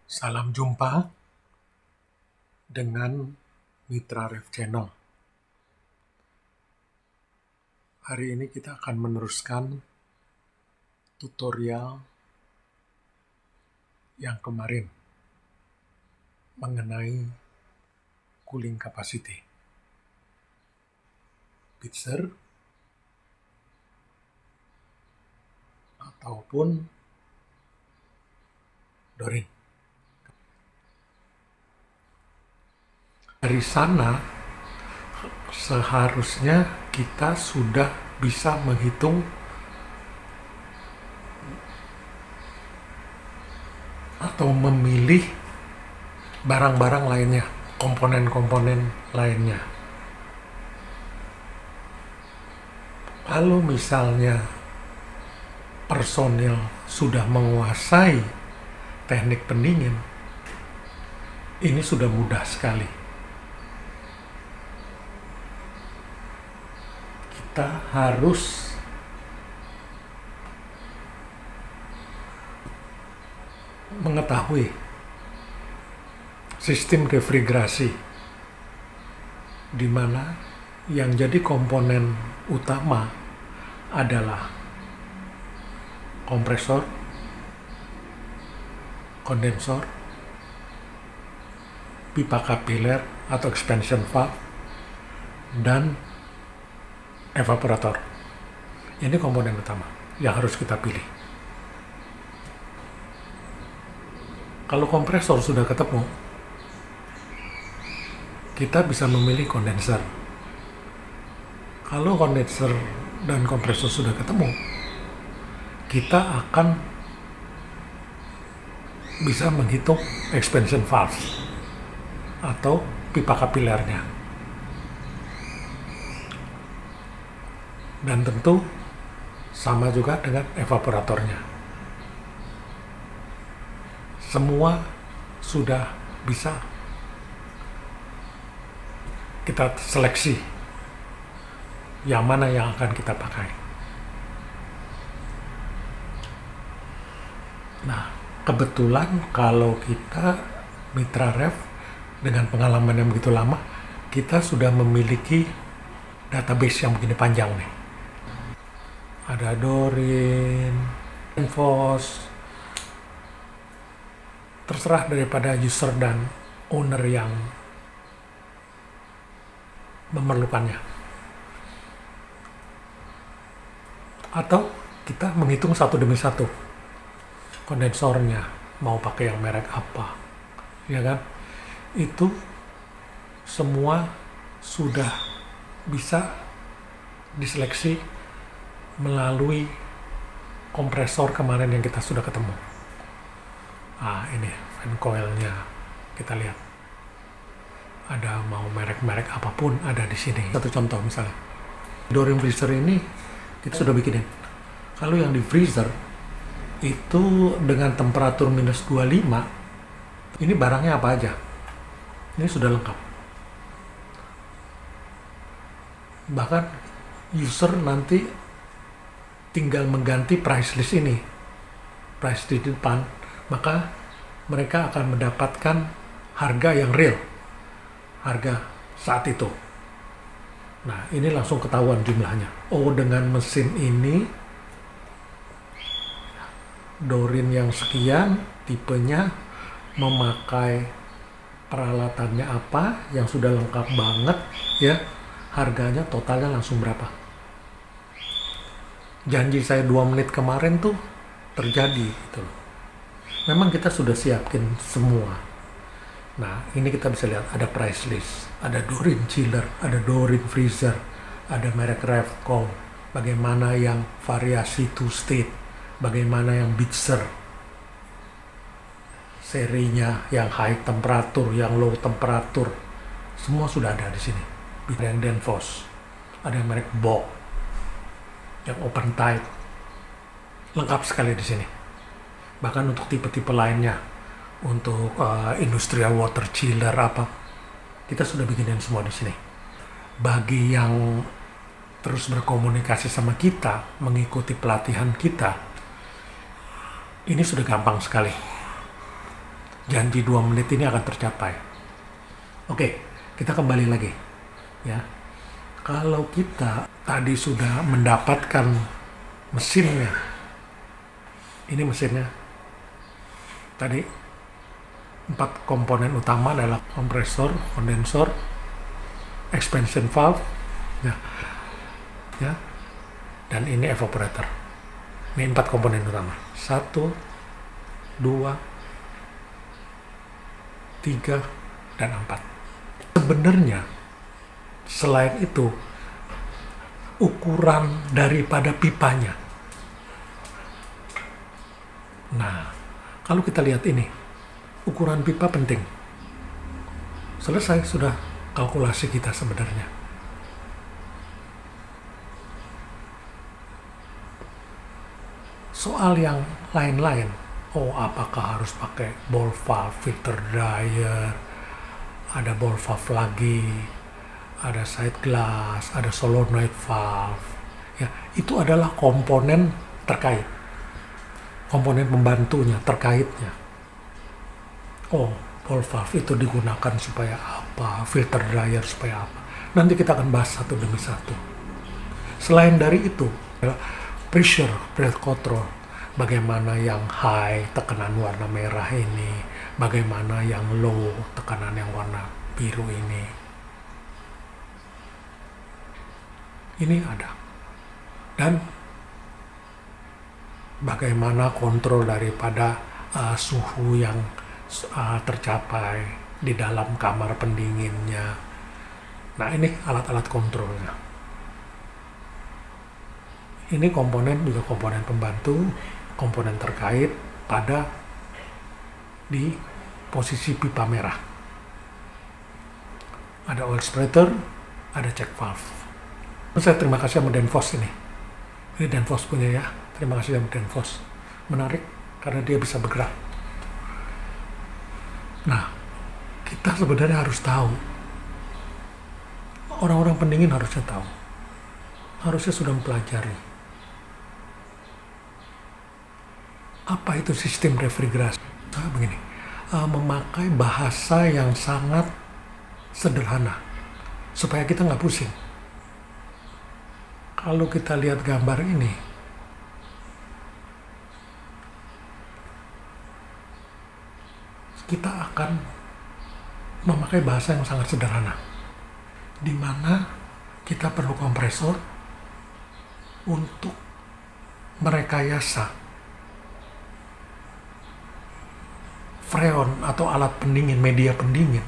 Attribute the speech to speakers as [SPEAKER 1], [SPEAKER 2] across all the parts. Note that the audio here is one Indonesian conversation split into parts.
[SPEAKER 1] Salam jumpa dengan Mitra Rev Channel. Hari ini kita akan meneruskan tutorial yang kemarin mengenai cooling capacity. Bitzer ataupun Dorin. Dari sana seharusnya kita sudah bisa menghitung atau memilih barang-barang lainnya, komponen-komponen lainnya. Kalau misalnya personil sudah menguasai teknik pendingin, ini sudah mudah sekali. Kita harus mengetahui sistem refrigerasi, di mana yang jadi komponen utama adalah kompresor, kondensor, pipa kapiler atau expansion valve, dan evaporator. Ini komponen utama yang harus kita pilih. Kalau kompresor sudah ketemu, kita bisa memilih kondenser. Kalau kondenser dan kompresor sudah ketemu, kita akan bisa menghitung expansion valve atau pipa kapilernya. Dan tentu sama juga dengan evaporatornya. Semua sudah bisa kita seleksi yang mana yang akan kita pakai. Nah, kebetulan kalau kita Mitra Rev dengan pengalaman yang begitu lama, kita sudah memiliki database yang begini panjang nih. Ada Dorin, Enfos, terserah daripada user dan owner yang memerlukannya. Atau kita menghitung satu demi satu. Kondensornya mau pakai yang merek apa, ya kan? Itu semua sudah bisa diseleksi melalui kompresor kemarin yang kita sudah ketemu. Ini fan coilnya kita lihat. Ada mau merek-merek apapun ada di sini. Satu contoh misalnya, Dorin freezer ini kita sudah bikinin. Kalau yang di freezer itu dengan temperatur minus 25, ini barangnya apa aja? Ini sudah lengkap. Bahkan user nanti tinggal mengganti price list ini, price list di depan, maka mereka akan mendapatkan harga yang real, harga saat itu. Nah, ini langsung ketahuan jumlahnya. Oh, dengan mesin ini Dorin yang sekian, tipenya, memakai peralatannya apa, yang sudah lengkap banget, ya, harganya totalnya langsung berapa. Janji saya 2 menit kemarin tuh terjadi gitu. Memang kita sudah siapin semua. Nah, ini kita bisa lihat ada price list, ada Dorin chiller, ada Dorin freezer, ada merek Revco, bagaimana yang variasi two state, bagaimana yang Bitzer, serinya yang high temperatur, yang low temperatur, semua sudah ada di sini. Ada yang Danfoss, ada yang merek Bock, yang open tight, lengkap sekali di sini. Bahkan untuk tipe-tipe lainnya, untuk industrial water chiller apa, kita sudah bikinin semua di sini. Bagi yang terus berkomunikasi sama kita, mengikuti pelatihan kita, ini sudah gampang sekali. janji 2 menit ini akan tercapai. Oke, kita kembali lagi ya. Kalau kita tadi sudah mendapatkan mesinnya, ini mesinnya tadi 4 komponen utama adalah kompresor, kondensor, expansion valve ya, dan ini evaporator. Ini 4 komponen utama. 1, 2, 3, dan 4. Sebenarnya selain itu ukuran daripada pipanya. Nah, kalau kita lihat ini, ukuran pipa penting. Selesai sudah kalkulasi kita sebenarnya. Soal yang lain-lain, apakah harus pakai ball valve, filter dryer, ada ball valve lagi, ada side glass, ada solenoid valve. Ya, itu adalah komponen terkait. Komponen pembantunya, terkaitnya. Ball valve itu digunakan supaya apa, filter dryer supaya apa. Nanti kita akan bahas satu demi satu. Selain dari itu, pressure, breath control. Bagaimana yang high, tekanan warna merah ini. Bagaimana yang low, tekanan yang warna biru ini. Ini ada. Dan bagaimana kontrol daripada suhu yang tercapai di dalam kamar pendinginnya. Nah, ini alat-alat kontrolnya. Ini komponen juga komponen pembantu, komponen terkait pada di posisi pipa merah. Ada oil spreader, ada check valve. Saya terima kasih sama Danfoss ini. Ini Danfoss punya ya. Terima kasih sama Danfoss. Menarik karena dia bisa bergerak. Nah, kita sebenarnya harus tahu. Orang-orang pendingin harusnya tahu. Harusnya sudah mempelajari. Apa itu sistem refrigerasi? Begini, memakai bahasa yang sangat sederhana supaya kita nggak pusing. Kalau kita lihat gambar ini, kita akan memakai bahasa yang sangat sederhana, di mana kita perlu kompresor untuk merekayasa freon atau alat pendingin, media pendingin,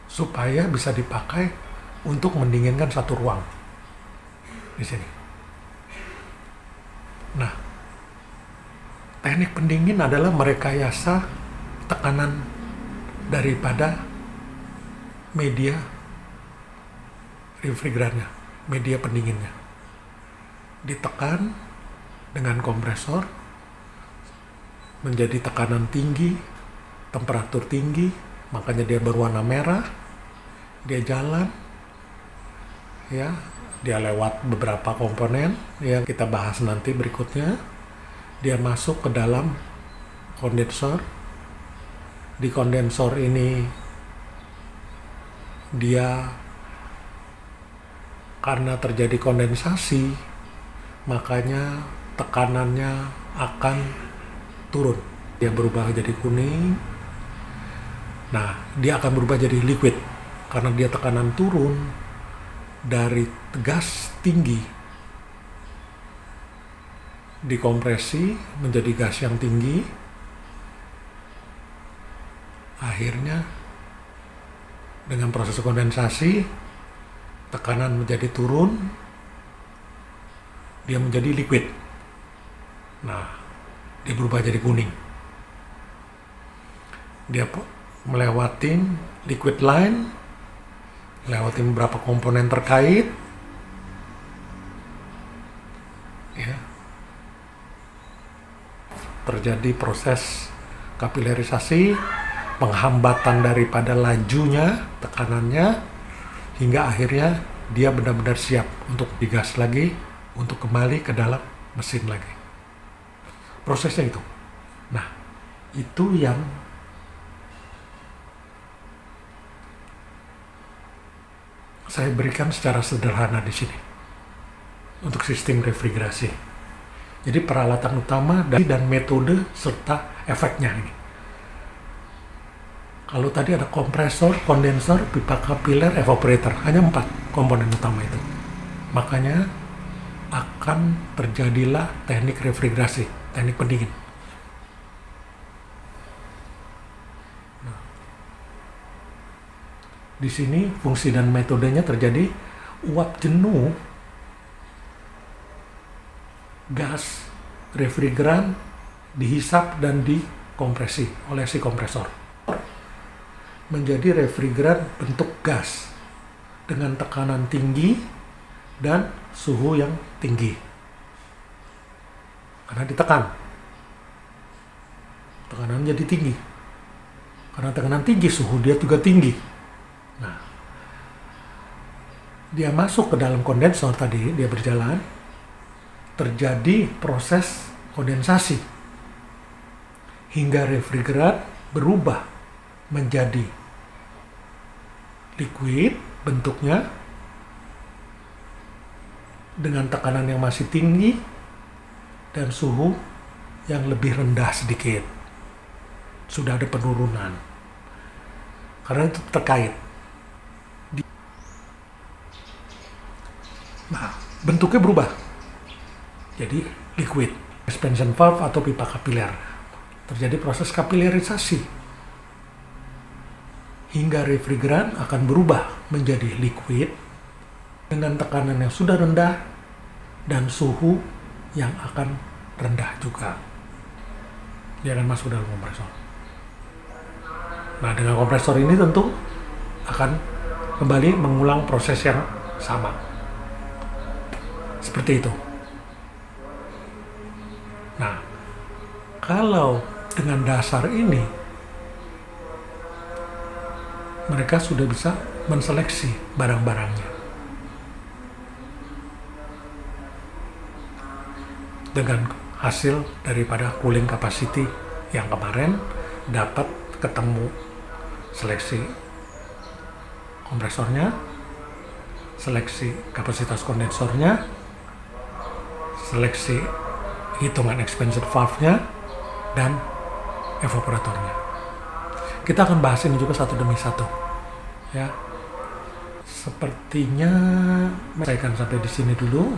[SPEAKER 1] supaya bisa dipakai untuk mendinginkan satu ruang di sini. Nah, teknik pendingin adalah merekayasa tekanan daripada media refrigerannya, media pendinginnya. Ditekan dengan kompresor menjadi tekanan tinggi, temperatur tinggi, makanya dia berwarna merah. Dia jalan, ya, dia lewat beberapa komponen yang kita bahas nanti berikutnya. Dia masuk ke dalam kondensor. Di kondensor ini dia karena terjadi kondensasi, makanya tekanannya akan turun. Dia berubah jadi kuning. Nah, dia akan berubah jadi liquid karena dia tekanan turun dari gas tinggi dikompresi menjadi gas yang tinggi. Akhirnya dengan proses kondensasi tekanan menjadi turun, dia menjadi liquid. Nah, dia berubah jadi kuning. Dia melewati liquid line, melewati beberapa komponen terkait, ya, terjadi proses kapilerisasi, penghambatan daripada lajunya, tekanannya, hingga akhirnya dia benar-benar siap untuk digas lagi, untuk kembali ke dalam mesin lagi. prosesnya itu. Nah, itu yang saya berikan secara sederhana di sini untuk sistem refrigerasi. Jadi peralatan utama dan metode serta efeknya ini. Kalau tadi ada kompresor, kondensor, pipa kapiler, evaporator, hanya 4 komponen utama itu. Makanya akan terjadilah teknik refrigerasi, teknik pendingin. Nah, di sini fungsi dan metodenya terjadi uap jenuh gas refrigeran dihisap dan dikompresi oleh si kompresor menjadi refrigeran bentuk gas dengan tekanan tinggi dan suhu yang tinggi karena ditekan, tekanan jadi tinggi, karena tekanan tinggi suhu dia juga tinggi. Nah, dia masuk ke dalam kondensor tadi, dia berjalan, terjadi proses kondensasi hingga refrigeran berubah menjadi liquid bentuknya dengan tekanan yang masih tinggi dan suhu yang lebih rendah sedikit. Sudah ada penurunan karena itu terkait. Nah, bentuknya berubah jadi liquid, expansion valve atau pipa kapiler. Terjadi proses kapilerisasi hingga refrigeran akan berubah menjadi liquid dengan tekanan yang sudah rendah dan suhu yang akan rendah juga. Dia akan masuk dalam kompresor. Nah, dengan kompresor ini tentu akan kembali mengulang proses yang sama. Seperti itu. Nah, kalau dengan dasar ini mereka sudah bisa menseleksi barang-barangnya dengan hasil daripada cooling capacity yang kemarin dapat ketemu seleksi kompresornya, seleksi kapasitas kondensornya, seleksi hitungan expansion valve-nya, dan evaporatornya. Kita akan bahas ini juga satu demi satu, ya. Sepertinya saya akan sampai di sini dulu.